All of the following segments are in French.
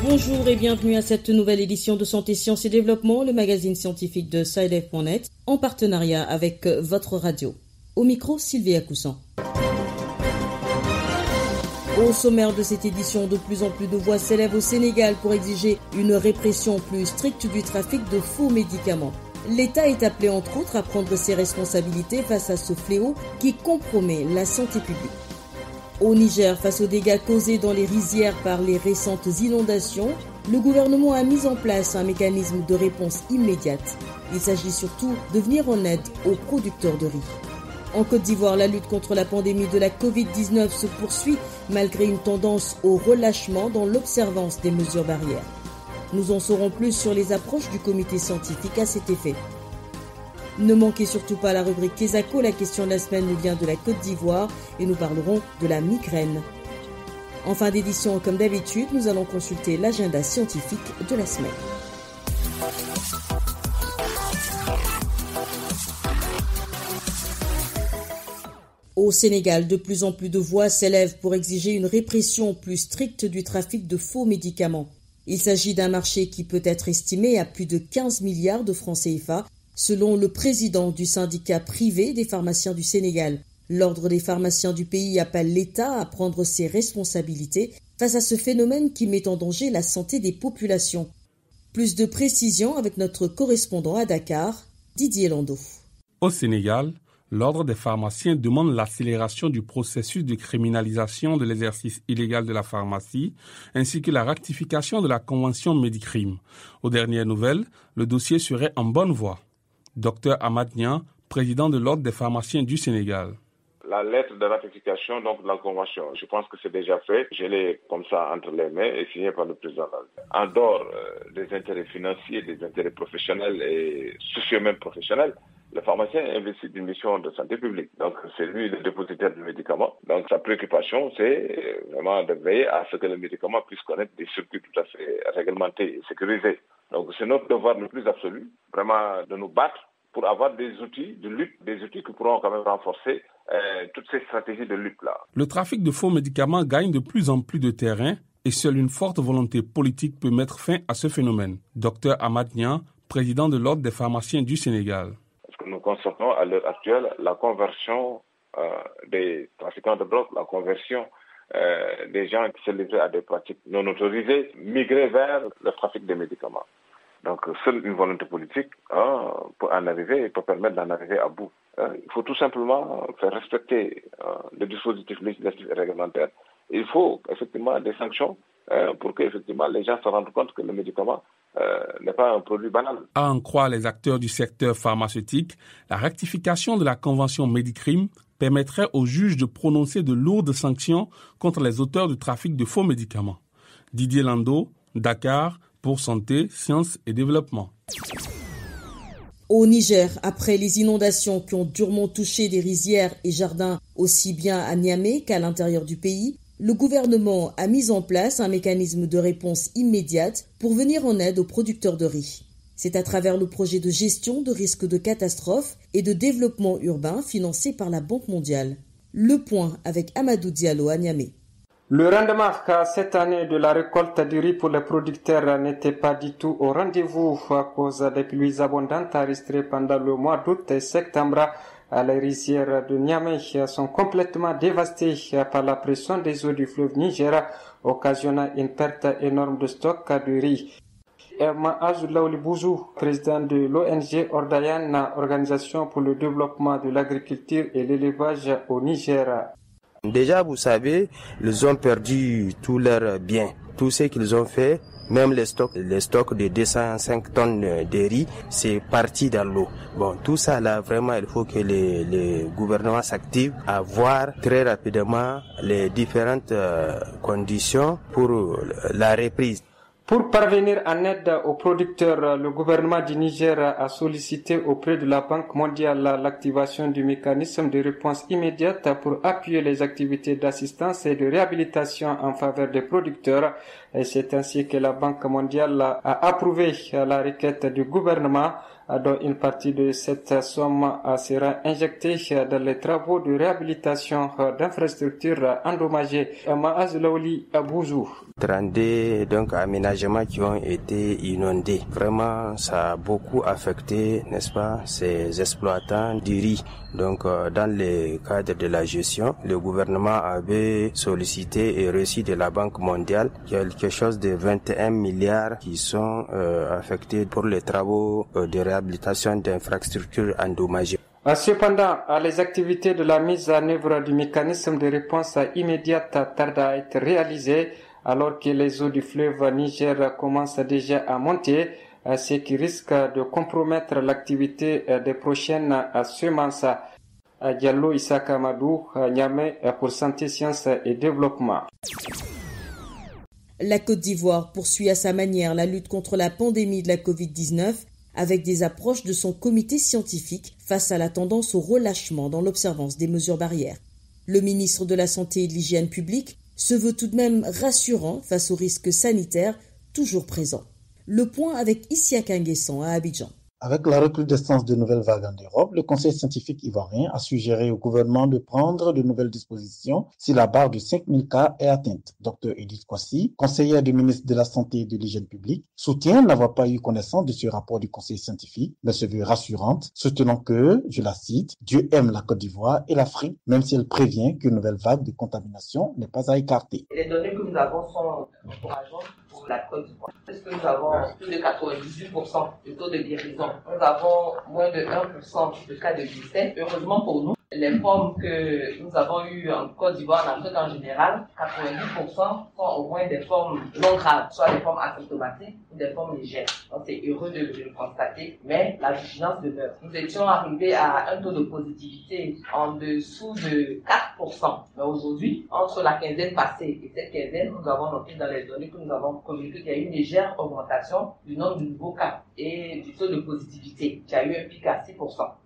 Bonjour et bienvenue à cette nouvelle édition de Santé, Sciences et Développement, le magazine scientifique de SciDev.net, en partenariat avec votre radio. Au micro, Sylvie Akoussan. Au sommaire de cette édition, de plus en plus de voix s'élèvent au Sénégal pour exiger une répression plus stricte du trafic de faux médicaments. L'État est appelé entre autres à prendre ses responsabilités face à ce fléau qui compromet la santé publique. Au Niger, face aux dégâts causés dans les rizières par les récentes inondations, le gouvernement a mis en place un mécanisme de réponse immédiate. Il s'agit surtout de venir en aide aux producteurs de riz. En Côte d'Ivoire, la lutte contre la pandémie de la Covid-19 se poursuit malgré une tendance au relâchement dans l'observance des mesures barrières. Nous en saurons plus sur les approches du comité scientifique à cet effet. Ne manquez surtout pas la rubrique Kesako, la question de la semaine nous vient de la Côte d'Ivoire et nous parlerons de la migraine. En fin d'édition, comme d'habitude, nous allons consulter l'agenda scientifique de la semaine. Au Sénégal, de plus en plus de voix s'élèvent pour exiger une répression plus stricte du trafic de faux médicaments. Il s'agit d'un marché qui peut être estimé à plus de 15 milliards de francs CFA, selon le président du syndicat privé des pharmaciens du Sénégal. L'ordre des pharmaciens du pays appelle l'État à prendre ses responsabilités face à ce phénomène qui met en danger la santé des populations. Plus de précisions avec notre correspondant à Dakar, Didier Lando. Au Sénégal, l'Ordre des pharmaciens demande l'accélération du processus de criminalisation de l'exercice illégal de la pharmacie, ainsi que la ratification de la Convention Médicrime. Aux dernières nouvelles, le dossier serait en bonne voie. Dr Ahmad Niang, président de l'Ordre des pharmaciens du Sénégal. La lettre de ratification donc, de la Convention, je pense que c'est déjà fait. Je l'ai comme ça entre les mains et signé par le président. En dehors des intérêts financiers, des intérêts professionnels et sociaux même professionnels, le pharmacien investit d'une mission de santé publique. Donc, c'est lui le dépositaire du médicament. Donc, sa préoccupation, c'est vraiment de veiller à ce que le médicament puisse connaître des circuits tout à fait réglementés et sécurisés. Donc, c'est notre devoir le plus absolu, vraiment, de nous battre pour avoir des outils de lutte, des outils qui pourront quand même renforcer toutes ces stratégies de lutte-là. Le trafic de faux médicaments gagne de plus en plus de terrain et seule une forte volonté politique peut mettre fin à ce phénomène. Dr Ahmad Niang, président de l'Ordre des pharmaciens du Sénégal. Nous constatons à l'heure actuelle la conversion des trafiquants de drogue, la conversion des gens qui se livraient à des pratiques non autorisées, migrer vers le trafic des médicaments. Donc, seule une volonté politique peut en arriver et peut permettre d'en arriver à bout. Il faut tout simplement faire respecter le dispositif législatif et réglementaire. Il faut effectivement des sanctions pour que effectivement les gens se rendent compte que le médicament n'est pas un produit banal. À en croire les acteurs du secteur pharmaceutique, la rectification de la Convention Médicrime permettrait aux juges de prononcer de lourdes sanctions contre les auteurs du trafic de faux médicaments. Didier Lando, Dakar, pour Santé, Sciences et Développement. Au Niger, après les inondations qui ont durement touché des rizières et jardins aussi bien à Niamey qu'à l'intérieur du pays, le gouvernement a mis en place un mécanisme de réponse immédiate pour venir en aide aux producteurs de riz. C'est à travers le projet de gestion de risques de catastrophe et de développement urbain financé par la Banque mondiale. Le point avec Amadou Diallo à Niamey. Le rendement cette année de la récolte du riz pour les producteurs n'était pas du tout au rendez-vous à cause des pluies abondantes enregistrées pendant le mois d'août et septembre. Les rizières de Niamey sont complètement dévastées par la pression des eaux du fleuve Niger, occasionnant une perte énorme de stock de riz. Erma Azoulaouli Bouzou, président de l'ONG Ordayan, Organisation pour le développement de l'agriculture et l'élevage au Niger. Déjà, vous savez, ils ont perdu tous leurs biens. Tout ce qu'ils ont fait, même les stocks de 205 tonnes de riz, c'est parti dans l'eau. Bon, tout ça là, vraiment, il faut que les gouvernements s'activent à voir très rapidement les différentes conditions pour la reprise. Pour parvenir en aide aux producteurs, le gouvernement du Niger a sollicité auprès de la Banque mondiale l'activation du mécanisme de réponse immédiate pour appuyer les activités d'assistance et de réhabilitation en faveur des producteurs. Et c'est ainsi que la Banque mondiale a approuvé la requête du gouvernement. dont une partie de cette somme sera injectée dans les travaux de réhabilitation d'infrastructures endommagées. Maaz Laouli Abouzou. 32 donc aménagements qui ont été inondés. Vraiment, ça a beaucoup affecté, n'est-ce pas, ces exploitants du riz. Donc, dans le cadre de la gestion, le gouvernement avait sollicité et reçu de la Banque mondiale quelque chose de 21 milliards qui sont affectés pour les travaux de réhabilitation d'infrastructures endommagées. Cependant, les activités de la mise en œuvre du mécanisme de réponse immédiate tardent à être réalisées alors que les eaux du fleuve Niger commencent déjà à monter, ce qui risque de compromettre l'activité des prochaines semences. Diallo Issaka Amadou, Niamey pour Santé, Sciences et Développement. La Côte d'Ivoire poursuit à sa manière la lutte contre la pandémie de la Covid-19 avec des approches de son comité scientifique face à la tendance au relâchement dans l'observance des mesures barrières. Le ministre de la Santé et de l'Hygiène publique se veut tout de même rassurant face aux risques sanitaires toujours présents. Le point avec Issiaka Nguessan à Abidjan. Avec la recrudescence de nouvelles vagues en Europe, le Conseil scientifique ivoirien a suggéré au gouvernement de prendre de nouvelles dispositions si la barre de 5000 cas est atteinte. Dr Edith Kwasi, conseillère du ministre de la Santé et de l'Hygiène publique, soutient n'avoir pas eu connaissance de ce rapport du Conseil scientifique, mais se veut rassurante, soutenant que, je la cite, « Dieu aime la Côte d'Ivoire et l'Afrique, même si elle prévient qu'une nouvelle vague de contamination n'est pas à écarter. » Les données que nous avons sont encourageantes pour la Côte d'Ivoire. Parce que nous avons plus de 98% de taux de guérison. Nous avons moins de 1% de cas de décès. Heureusement pour nous, les formes que nous avons eues en Côte d'Ivoire, en Afrique en général, 90% sont au moins des formes non graves, soit des formes asymptomatiques ou des formes légères. Donc c'est heureux de le constater, mais la vigilance demeure. Nous étions arrivés à un taux de positivité en dessous de 4%. Mais aujourd'hui, entre la quinzaine passée et cette quinzaine, nous avons noté dans les données que nous avons communiquées qu'il y a eu une légère augmentation du nombre de nouveaux cas et du taux de positivité, qui a eu un pic à 6%.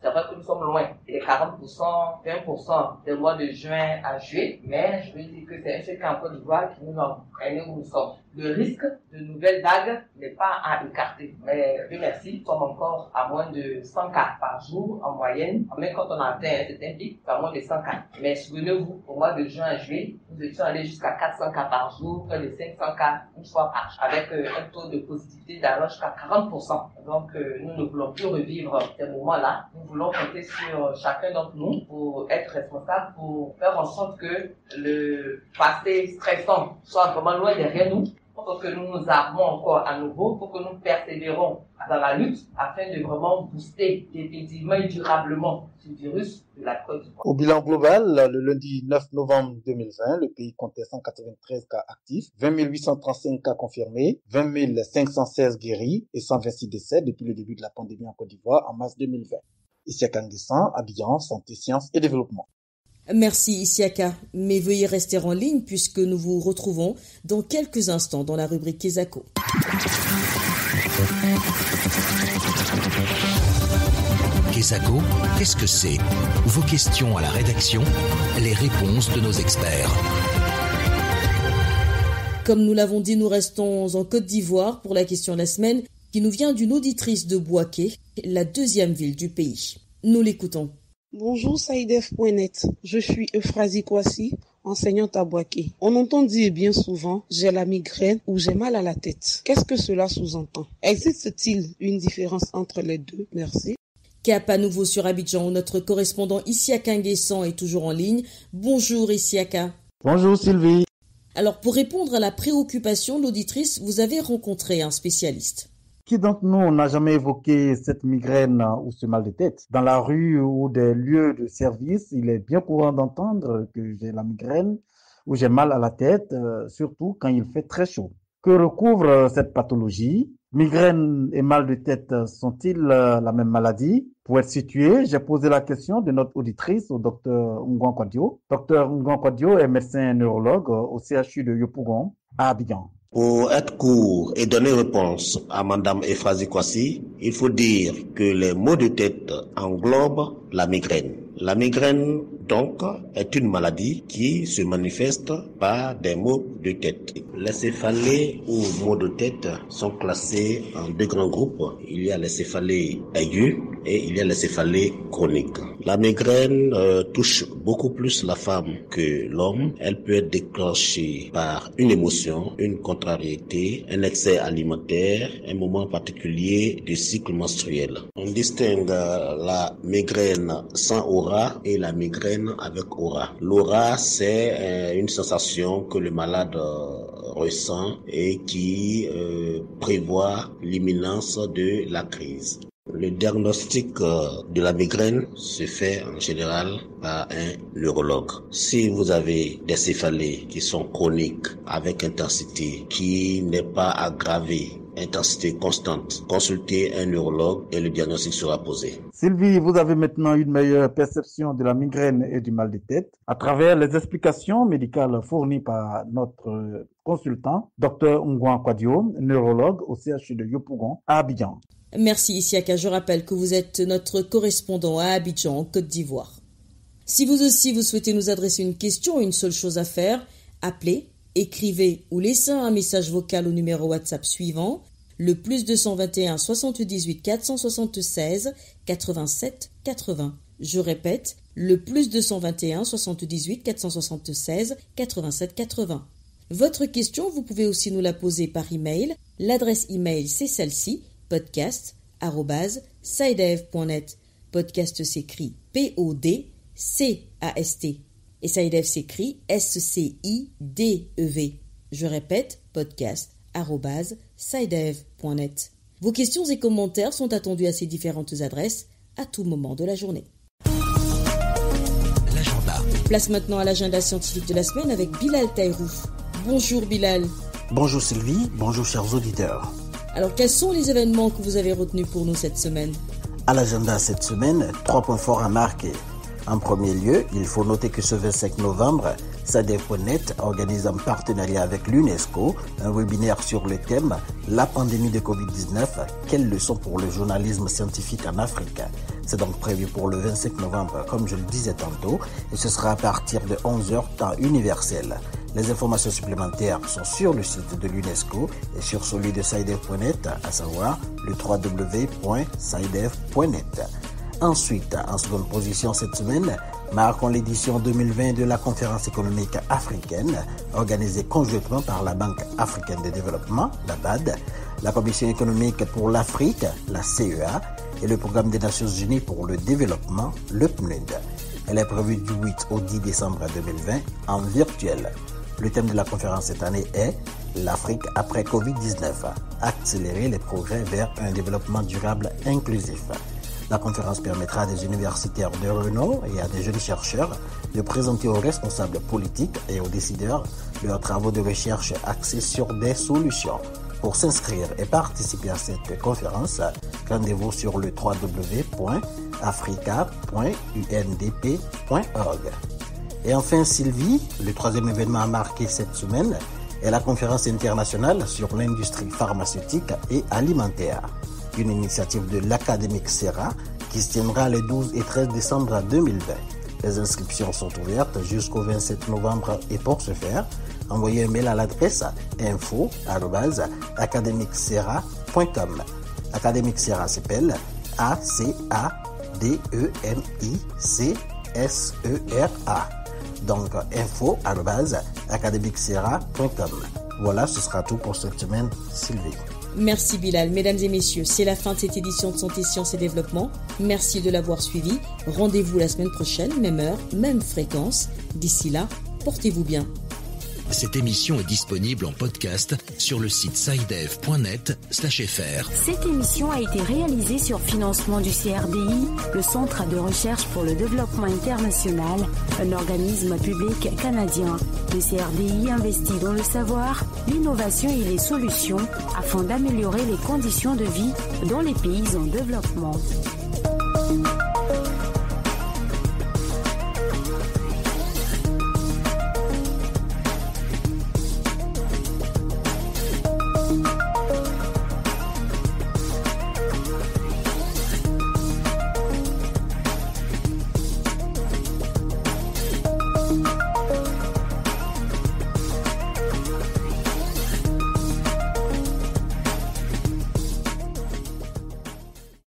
C'est vrai que nous sommes loin des 40%, 20% des mois de juin à juillet, mais je veux dire que c'est un fait qu'en Côte d'Ivoire qui nous en est où nous sommes. Le risque de nouvelles vagues n'est pas à écarter, mais Dieu merci, nous sommes encore à moins de 100 cas par jour en moyenne. Même quand on a atteint un certain pic, c'est à moins de 100 cas. Mais souvenez-vous, au mois de juin à juillet, nous étions allés jusqu'à 400 cas par jour, près de 500 cas une fois par jour, avec un taux de positivité d'allant jusqu'à 40%. Donc nous ne voulons plus revivre ces moments-là. Nous voulons compter sur chacun d'entre nous pour être responsable, pour faire en sorte que le passé stressant soit vraiment loin derrière nous, pour que nous nous armons encore à nouveau, pour que nous persévérons dans la lutte afin de vraiment booster définitivement et durablement ce virus de la Côte d'Ivoire. Au bilan global, le lundi 9 novembre 2020, le pays comptait 193 cas actifs, 20 835 cas confirmés, 20 516 guéris et 126 décès depuis le début de la pandémie en Côte d'Ivoire en mars 2020. Issiaka Nguessan, Abidjan, Santé, Sciences et Développement. Merci Issiaka, mais veuillez rester en ligne puisque nous vous retrouvons dans quelques instants dans la rubrique Kesako. Kesako, qu'est-ce que c'est? Vos questions à la rédaction, les réponses de nos experts. Comme nous l'avons dit, nous restons en Côte d'Ivoire pour la question de la semaine qui nous vient d'une auditrice de Bouaké, la deuxième ville du pays. Nous l'écoutons. Bonjour Saïdef.net, je suis Euphrasie Kwasi, enseignante à Bouaké. On entend dire bien souvent « j'ai la migraine » ou « j'ai mal à la tête ». Qu'est-ce que cela sous-entend? Existe-t-il une différence entre les deux? Merci. Cap à nouveau sur Abidjan, où notre correspondant Issiaka Nguessan est toujours en ligne. Bonjour Issiaka. Bonjour Sylvie. Alors pour répondre à la préoccupation de l'auditrice, vous avez rencontré un spécialiste. Qui d'entre nous n'a jamais évoqué cette migraine ou ce mal de tête? Dans la rue ou des lieux de service, il est bien courant d'entendre que j'ai la migraine ou j'ai mal à la tête, surtout quand il fait très chaud. Que recouvre cette pathologie? Migraine et mal de tête sont-ils la même maladie? Pour être situé, j'ai posé la question de notre auditrice au docteur Ngwan Kwadio. Docteur Ngwan Kwadio est médecin neurologue au CHU de Yopougon à Abidjan. Pour être court et donner réponse à Madame Euphrasie Kwasi, il faut dire que les maux de tête englobent la migraine. La migraine, donc, est une maladie qui se manifeste par des maux de tête. Les céphalées ou maux de tête sont classés en deux grands groupes. Il y a les céphalées aiguës et il y a les céphalées chroniques. La migraine touche beaucoup plus la femme que l'homme. Elle peut être déclenchée par une émotion, une contrariété, un excès alimentaire, un moment particulier du cycle menstruel. On distingue la migraine sans aura et la migraine avec aura. L'aura, c'est une sensation que le malade ressent et qui prévoit l'imminence de la crise. Le diagnostic de la migraine se fait en général par un neurologue. Si vous avez des céphalées qui sont chroniques avec intensité, qui n'est pas aggravée, intensité constante, consultez un neurologue et le diagnostic sera posé. Sylvie, vous avez maintenant une meilleure perception de la migraine et du mal de tête à travers les explications médicales fournies par notre consultant, Dr Ngouan Kwadio, neurologue au CHU de Yopougon à Abidjan. Merci Isiaka, je rappelle que vous êtes notre correspondant à Abidjan, en Côte d'Ivoire. Si vous aussi vous souhaitez nous adresser une question, une seule chose à faire, appelez, écrivez ou laissez un message vocal au numéro WhatsApp suivant, le +221 78 476 87 80. Je répète, le +221 78 476 87 80. Votre question, vous pouvez aussi nous la poser par email. L'adresse email, c'est celle-ci, podcast@sidev.net. Podcast s'écrit Podcast. Et SciDev s'écrit SCIDEV. Je répète, podcast@sidev.net. Vos questions et commentaires sont attendus à ces différentes adresses à tout moment de la journée. L'agenda. Place maintenant à l'agenda scientifique de la semaine avec Bilal Taïrouf. Bonjour Bilal. Bonjour Sylvie, bonjour chers auditeurs. Alors quels sont les événements que vous avez retenus pour nous cette semaine? À l'agenda cette semaine, 3 points forts à marquer. En premier lieu, il faut noter que ce 25 novembre, SciDev.net organise en partenariat avec l'UNESCO un webinaire sur le thème « La pandémie de Covid-19, quelles leçons pour le journalisme scientifique en Afrique ?» C'est donc prévu pour le 25 novembre, comme je le disais tantôt, et ce sera à partir de 11h temps universel. Les informations supplémentaires sont sur le site de l'UNESCO et sur celui de SciDev.net, à savoir le www.scidev.net. Ensuite, en seconde position cette semaine, marquons l'édition 2020 de la conférence économique africaine, organisée conjointement par la Banque africaine de développement, la BAD, la Commission économique pour l'Afrique, la CEA, et le Programme des Nations Unies pour le développement, le PNUD. Elle est prévue du 8 au 10 décembre 2020 en virtuel. Le thème de la conférence cette année est « L'Afrique après Covid-19, accélérer les progrès vers un développement durable inclusif ». La conférence permettra à des universitaires de renom et à des jeunes chercheurs de présenter aux responsables politiques et aux décideurs leurs travaux de recherche axés sur des solutions. Pour s'inscrire et participer à cette conférence, rendez-vous sur le www.africa.undp.org. Et enfin Sylvie, le troisième événement à marquer cette semaine est la conférence internationale sur l'industrie pharmaceutique et alimentaire. Une initiative de l'académique Serra qui se tiendra les 12 et 13 décembre 2020. Les inscriptions sont ouvertes jusqu'au 27 novembre et pour ce faire, envoyez un mail à l'adresse info@academicserra.com. Académique Serra s'appelle ACADEMICSERA. Donc info@academicserra.com. Voilà, ce sera tout pour cette semaine, Sylvie. Merci Bilal. Mesdames et messieurs, c'est la fin de cette édition de Santé, Sciences et Développement. Merci de l'avoir suivi. Rendez-vous la semaine prochaine, même heure, même fréquence. D'ici là, portez-vous bien. Cette émission est disponible en podcast sur le site sidev.net/fr. Cette émission a été réalisée sur financement du CRDI, le Centre de recherche pour le développement international, un organisme public canadien. Le CRDI investit dans le savoir, l'innovation et les solutions afin d'améliorer les conditions de vie dans les pays en développement.